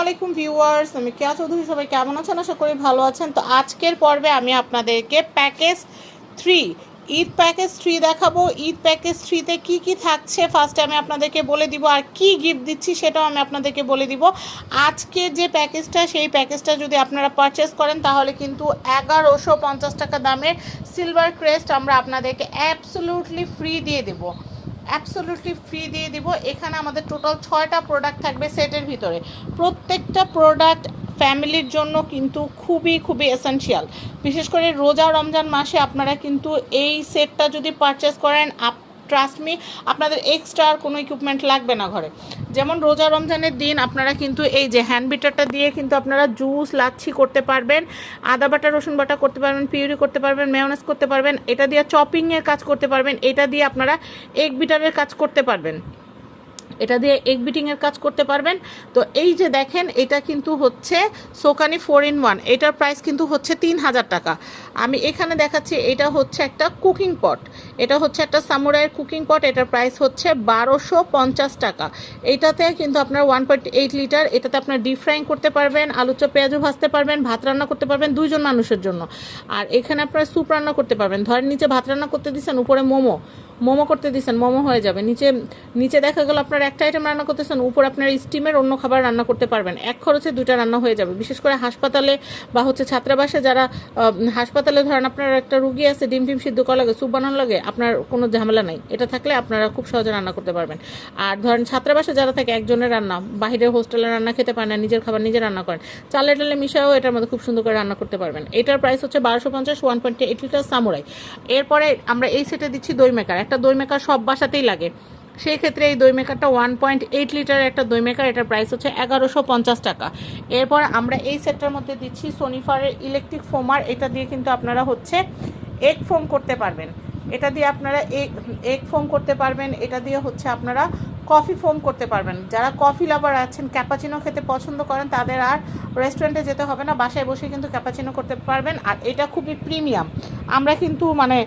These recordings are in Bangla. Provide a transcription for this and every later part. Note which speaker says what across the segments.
Speaker 1: আলাইকুম ভিউয়ার্স, আমি কেয়া চৌধুরী। সবাই কেমন আছেন? আশা করি ভালো আছেন। তো আজকের পর্বে আমি আপনাদেরকে প্যাকেজ 3 ঈদ প্যাকেজ 3 দেখাবো। ঈদ প্যাকেজ 3তে কি কি থাকছে ফার্স্টে আমি আপনাদেরকে বলে দিব, আর কি গিফট দিচ্ছি সেটাও আমি আপনাদেরকে বলে দিব। আজকে যে প্যাকেজটা, সেই প্যাকেজটা যদি আপনারা পারচেস করেন তাহলে কিন্তু 1150 টাকা দামের সিলভার ক্রেস্ট আমরা আপনাদেরকে অ্যাবসোলুটলি ফ্রি দিয়ে দেবো। অ্যাবসোলুটলি ফ্রি দিয়ে দিব। এখানে আমাদের টোটাল 6টা প্রোডাক্ট থাকবে সেটের ভিতরে। প্রত্যেকটা প্রোডাক্ট ফ্যামিলির জন্য কিন্তু খুবই খুবই এসেনশিয়াল। বিশেষ করে রোজা রমজান মাসে আপনারা কিন্তু এই সেটটা যদি পারচেস করেন, ট্রাস্ট মি, আপনাদের এক্সট্রা আর কোনো ইকুইপমেন্ট লাগবে না ঘরে। যেমন রোজা রমজানের দিন আপনারা কিন্তু এই যে হ্যান্ড বিটারটা দিয়ে কিন্তু আপনারা জুস, লাচ্ছি করতে পারবেন, আদা বাটা, রসুন বাটা করতে পারবেন, পিউরি করতে পারবেন, মেয়োনেজ করতে পারবেন, এটা দিয়ে চপিংয়ের কাজ করতে পারবেন, এটা দিয়ে আপনারা এগ বিটারের কাজ করতে পারবেন, এটা দিয়ে এগ বিটিংয়ের কাজ করতে পারবেন। তো এই যে দেখেন, এটা কিন্তু হচ্ছে সোকানি 4-in-1। এটার প্রাইস কিন্তু হচ্ছে 3000 টাকা। আমি এখানে দেখাচ্ছি, এটা হচ্ছে একটা কুকিং পট, এটা হচ্ছে একটা সামুরাইয়ের কুকিং পট। এটার প্রাইস হচ্ছে 1250 টাকা। এইটাতে কিন্তু আপনার 1.8 লিটার। এটাতে আপনার ডিপ ফ্রাইং করতে পারবেন, আলু চপ পেঁয়াজও ভাজতে পারবেন, ভাত রান্না করতে পারবেন 2জন মানুষের জন্য। আর এখানে আপনার স্যুপ রান্না করতে পারবেন। ধরেন নিচে ভাত রান্না করতে দিচ্ছেন, উপরে মোমো করতে দিচ্ছেন, মোমো হয়ে যাবে। নিচে দেখা গেল আপনার একটা আইটেম রান্না করতেছেন, উপর আপনার স্টিমের অন্য খাবার রান্না করতে পারবেন। এক খরচে 2টা রান্না হয়ে যাবে। বিশেষ করে হাসপাতালে বা হচ্ছে ছাত্রাবাসে যারা হাসপাতালে ধরেন আপনার একটা রুগী আছে, ডিম সিদ্ধ করা লাগে, স্যুপ বানানো লাগে, আপনার কোনো ঝামেলা নাই। এটা থাকলে আপনারা খুব সহজে রান্না করতে পারবেন। আর ধরেন ছাত্রাবাসে যারা থাকে, একজনের রান্না, বাহিরের হোস্টেলে রান্না খেতে পারেন না, নিজের খাবার নিজে রান্না করেন, চালে টালে মিশাও এটার মধ্যে খুব সুন্দর করে রান্না করতে পারবেন। এটার প্রাইস হচ্ছে 1250, 1.8 লিটার সামুরাই। এরপরে আমরা এই সেটে দিচ্ছি দই মেকার। একটা দই মেকার সব বাসাতেই লাগে, সেই ক্ষেত্রে এই দই মেকারটা 1.8 লিটারের একটা দই মেকার। এটার প্রাইস হচ্ছে 1150 টাকা। এরপর আমরা এই সেটটার মধ্যে দিচ্ছি সোনিফারের ইলেকট্রিক ফোমার। এটা দিয়ে কিন্তু আপনারা হচ্ছে এগ ফোম করতে পারবেন, এটা দিয়ে আপনারা এগ ফোম করতে পারবেন, এটা দিয়ে হচ্ছে আপনারা কফি ফোম করতে পারবেন। যারা কফি লাভার আছেন, ক্যাপাচিনো খেতে পছন্দ করেন, তাদের আর রেস্টুরেন্টে যেতে হবে না, বাসায় বসে কিন্তু ক্যাপাচিনো করতে পারবেন। আর এটা খুবই প্রিমিয়াম। আমরা কিন্তু মানে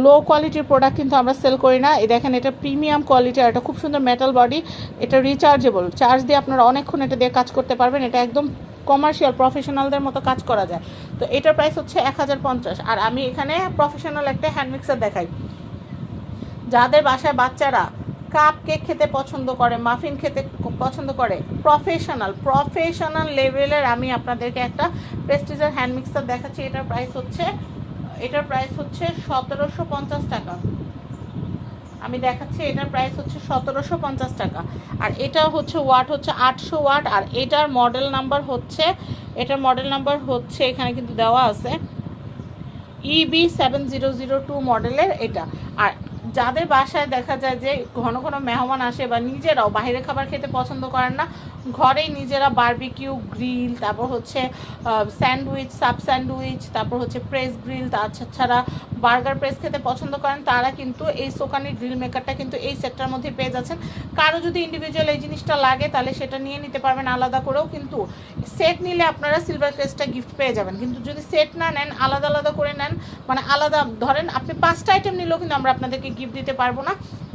Speaker 1: লো কোয়ালিটির প্রোডাক্ট কিন্তু আমরা সেল করি না। এই দেখেন, এটা প্রিমিয়াম কোয়ালিটি, আর এটা খুব সুন্দর মেটাল বডি। এটা রিচার্জেবল, চার্জ দিয়ে আপনারা অনেকক্ষণ এটা দিয়ে কাজ করতে পারবেন। এটা একদম কমার্শিয়াল প্রফেশনালদের মতো কাজ করা যায়। তো এটার প্রাইস হচ্ছে 1050। আর আমি এখানে প্রফেশনাল একটা হ্যান্ড মিক্সার দেখাই। যাদের বাসায় বাচ্চারা কাপ কেক খেতে পছন্দ করে, মাফিন খেতে পছন্দ করে, প্রফেশনাল লেভেলের আমি আপনাদেরকে একটা প্রেস্টিজের হ্যান্ড মিক্সার দেখাচ্ছি। এটার প্রাইস হচ্ছে 1750 টাকা। আমি দেখাচ্ছি, এটার প্রাইস হচ্ছে 1750 টাকা। আর এটা হচ্ছে ওয়াট হচ্ছে 800 ওয়াট। আর এটার মডেল নাম্বার হচ্ছে এখানে কিন্তু দেওয়া আছে EB7002 মডেলের এটা। আর যাদের বাসায় দেখা যায় যে ঘন ঘন মেহমান আসে, বা নিজেরাও বাইরে খাবার খেতে পছন্দ করেন না, ঘরেই নিজেরা বারবিকিউ গ্রিল, তারপর হচ্ছে স্যান্ডউইচ, সাব স্যান্ডউইচ, তারপর হচ্ছে প্রেস গ্রিল, তাছাড়া বার্গার প্রেস খেতে পছন্দ করেন, তারা কিন্তু এই সোকানি গ্রিল মেকারটা কিন্তু এই সেটটার মধ্যে পেয়ে যাচ্ছেন। কারো যদি ইন্ডিভিজুয়াল এই জিনিসটা লাগে তাহলে সেটা নিয়ে নিতে পারবেন আলাদা করেও। কিন্তু সেট নিলে আপনারা সিলভার ক্রেস্টটা গিফট পেয়ে যাবেন। কিন্তু যদি সেট না নেন, আলাদা আলাদা করে নেন, মানে আলাদা ধরেন আপনি 5টা আইটেম নিলেও কিন্তু আমরা আপনাদেরকে গিফট দিতে পারবো না।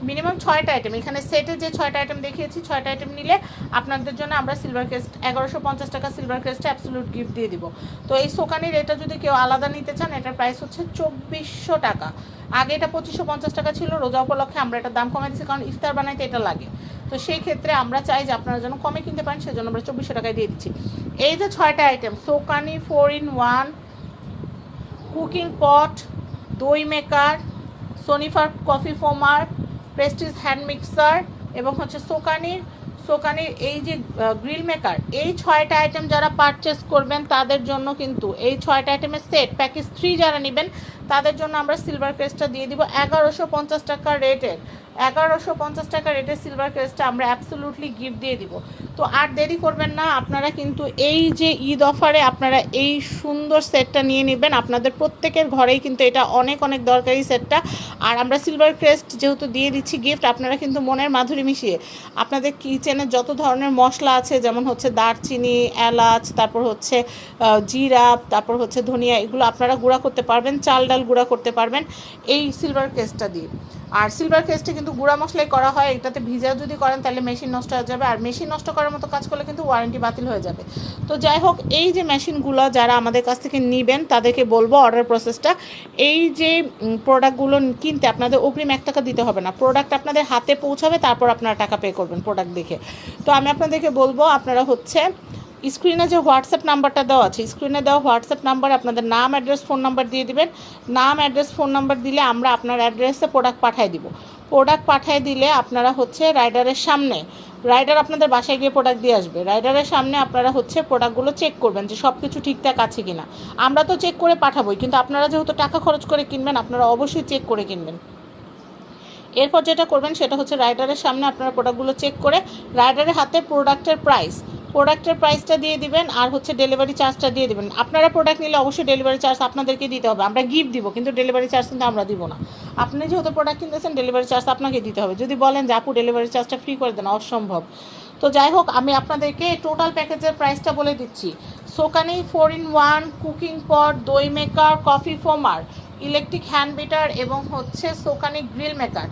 Speaker 1: মিনিমাম 6টা আইটেম, এখানে সেটে যে 6টা আইটেম দেখিয়েছি, 6টা আইটেম নিলে আপনাদের জন্য আমরা সিলভার ক্রেস্ট 1150 টাকা সিলভার ক্রেস্টে অ্যাবসলিউট গিফট দিয়ে দিব। তো এই সোকানির এটা যদি কেউ আলাদা নিতে চান, এটার প্রাইস হচ্ছে 2400 টাকা। আগে এটা 2550 টাকা ছিল, রোজা উপলক্ষে আমরা এটার দাম কমাই দিচ্ছি, কারণ ইফতার বানাইতে এটা লাগে। তো সেই ক্ষেত্রে আমরা চাই যে আপনারা যেন কমে কিনতে পারেন, সেজন্য আমরা 2400 টাকায় দিয়ে দিচ্ছি। এই যে 6টা item, সোকানি 4-in-1 cooking pot, doi maker, Sonifer coffee foamer, Prestige hand mixer, এবং হচ্ছে সোকানির এই যে গ্রিল মেকার, এই 6টা আইটেম যারা পারচেস করবেন তাদের জন্য কিন্তু এই 6টা আইটেমের সেট প্যাকেজ 3 যারা নেবেন তাদের জন্য আমরা সিলভার ক্রেস্টটা দিয়ে দিব 1150 টাকা রেটের। 1150 টাকা রেটের সিলভার ক্রেস্টটা আমরা অ্যাবসোলুটলি গিফট দিয়ে দিব। তো আর দেরি করবেন না, আপনারা কিন্তু এই যে ঈদ অফারে আপনারা এই সুন্দর সেটটা নিয়ে নেবেন। আপনাদের প্রত্যেকের ঘরেই কিন্তু এটা অনেক অনেক দরকারি সেটটা। আর আমরা সিলভার ক্রেস্ট যেহেতু দিয়ে দিচ্ছি গিফট, আপনারা কিন্তু মনের মাধুরী মিশিয়ে আপনাদের কিচেনে যত ধরনের মশলা আছে, যেমন হচ্ছে দারচিনি, এলাচ, তারপর হচ্ছে জিরা, তারপর হচ্ছে ধনিয়া, এগুলো আপনারা গুঁড়া করতে পারবেন, চাল ডাল গুঁড়া করতে পারবেন এই সিলভার ক্রেস্টটা দিয়ে। আর সিলভার কেসটা কিন্তু গুঁড়া মশলাই করা হয়, এটাতে ভিজা যদি করেন তাহলে মেশিন নষ্ট হয়ে যাবে, আর মেশিন নষ্ট করার মতো কাজ করলে কিন্তু ওয়ারেন্টি বাতিল হয়ে যাবে। তো যাই হোক, এই যে মেশিনগুলো যারা আমাদের কাছ থেকে নেবেন তাদেরকে বলবো অর্ডার প্রসেসটা, এই যে প্রোডাক্টগুলো কিনতে আপনাদের অগ্রিম 1 টাকা দিতে হবে না, প্রোডাক্ট আপনাদের হাতে পৌঁছাবে, তারপর আপনারা টাকা পে করবেন প্রোডাক্ট দেখে। তো আমি আপনাদেরকে বলবো আপনারা হচ্ছে স্ক্রিনে যে হোয়াটসঅ্যাপ নাম্বারটা দেওয়া আছে, স্ক্রিনে দেওয়া হোয়াটসঅ্যাপ নাম্বারে আপনাদের নাম, অ্যাড্রেস, ফোন নাম্বার দিয়ে দিবেন। নাম, অ্যাড্রেস, ফোন নাম্বার দিলে আমরা আপনার অ্যাড্রেসে প্রোডাক্ট পাঠিয়ে দিব। প্রোডাক্ট পাঠিয়ে দিলে আপনারা হচ্ছে রাইডারের সামনে, রাইডার আপনাদের বাসায় গিয়ে প্রোডাক্ট দিয়ে আসবে, রাইডারের সামনে আপনারা হচ্ছে প্রোডাক্টগুলো চেক করবেন যে সব কিছু ঠিকঠাক আছে কি না। আমরা তো চেক করে পাঠাবোই, কিন্তু আপনারা যেহেতু টাকা খরচ করে কিনবেন আপনারা অবশ্যই চেক করে কিনবেন। এরপর যেটা করবেন সেটা হচ্ছে রাইডারের সামনে আপনারা প্রোডাক্টগুলো চেক করে রাইডারের হাতে প্রোডাক্টের প্রাইসটা দিয়ে দিবেন, আর হচ্ছে ডেলিভারি চার্জটা দিয়ে দিবেন। আপনারা প্রোডাক্ট নিলে অবশ্যই ডেলিভারি চার্জ আপনাদেরকে দিতে হবে, আমরা গিফট দিব কিন্তু ডেলিভারি চার্জ কিন্তু আমরা দিব না। আপনি যেহেতু প্রোডাক্ট কিনতেছেন ডেলিভারি চার্জ আপনাকে দিতে হবে। যদি বলেন যে আপু ডেলিভারি চার্জটা ফ্রি করে দেন, অসম্ভব। তো যাই হোক, আমি আপনাদেরকে টোটাল প্যাকেজের প্রাইসটা বলে দিচ্ছি। সোকানি 4-in-1 cooking pot, doi maker, coffee foamer, electric hand beater এবং হচ্ছে সোকানি গ্রিল মেকার,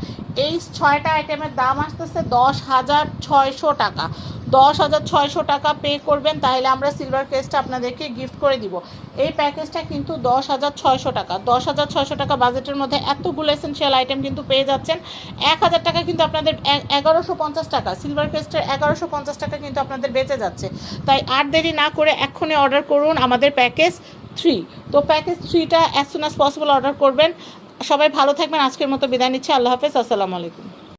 Speaker 1: এই 6টা আইটেমের দাম আসতেছে 10,600 টাকা। 10,600 টাকা পে করবেন, তাহলে আমরা সিলভার কেসটা আপনাদেরকে গিফট করে দিব। এই প্যাকেজটা কিন্তু 10,600 টাকা। 10,600 টাকা বাজেটের মধ্যে এতগুলো এসেনশিয়াল আইটেম কিন্তু পেয়ে যাচ্ছেন। 1,000 টাকা কিন্তু আপনাদের 1150 টাকা, সিলভার কেসটার 1150 টাকা কিন্তু আপনাদের বেঁচে যাচ্ছে। তাই আর দেরি না করে এক্ষুনি অর্ডার করুন আমাদের প্যাকেজ 3। তো প্যাকেজ 3টা as soon as possible order করবেন। সবাই ভালো থাকবেন, আজকের মতো বিদায় নিচ্ছি, আল্লাহ হাফেজ, আসসালামু আলাইকুম।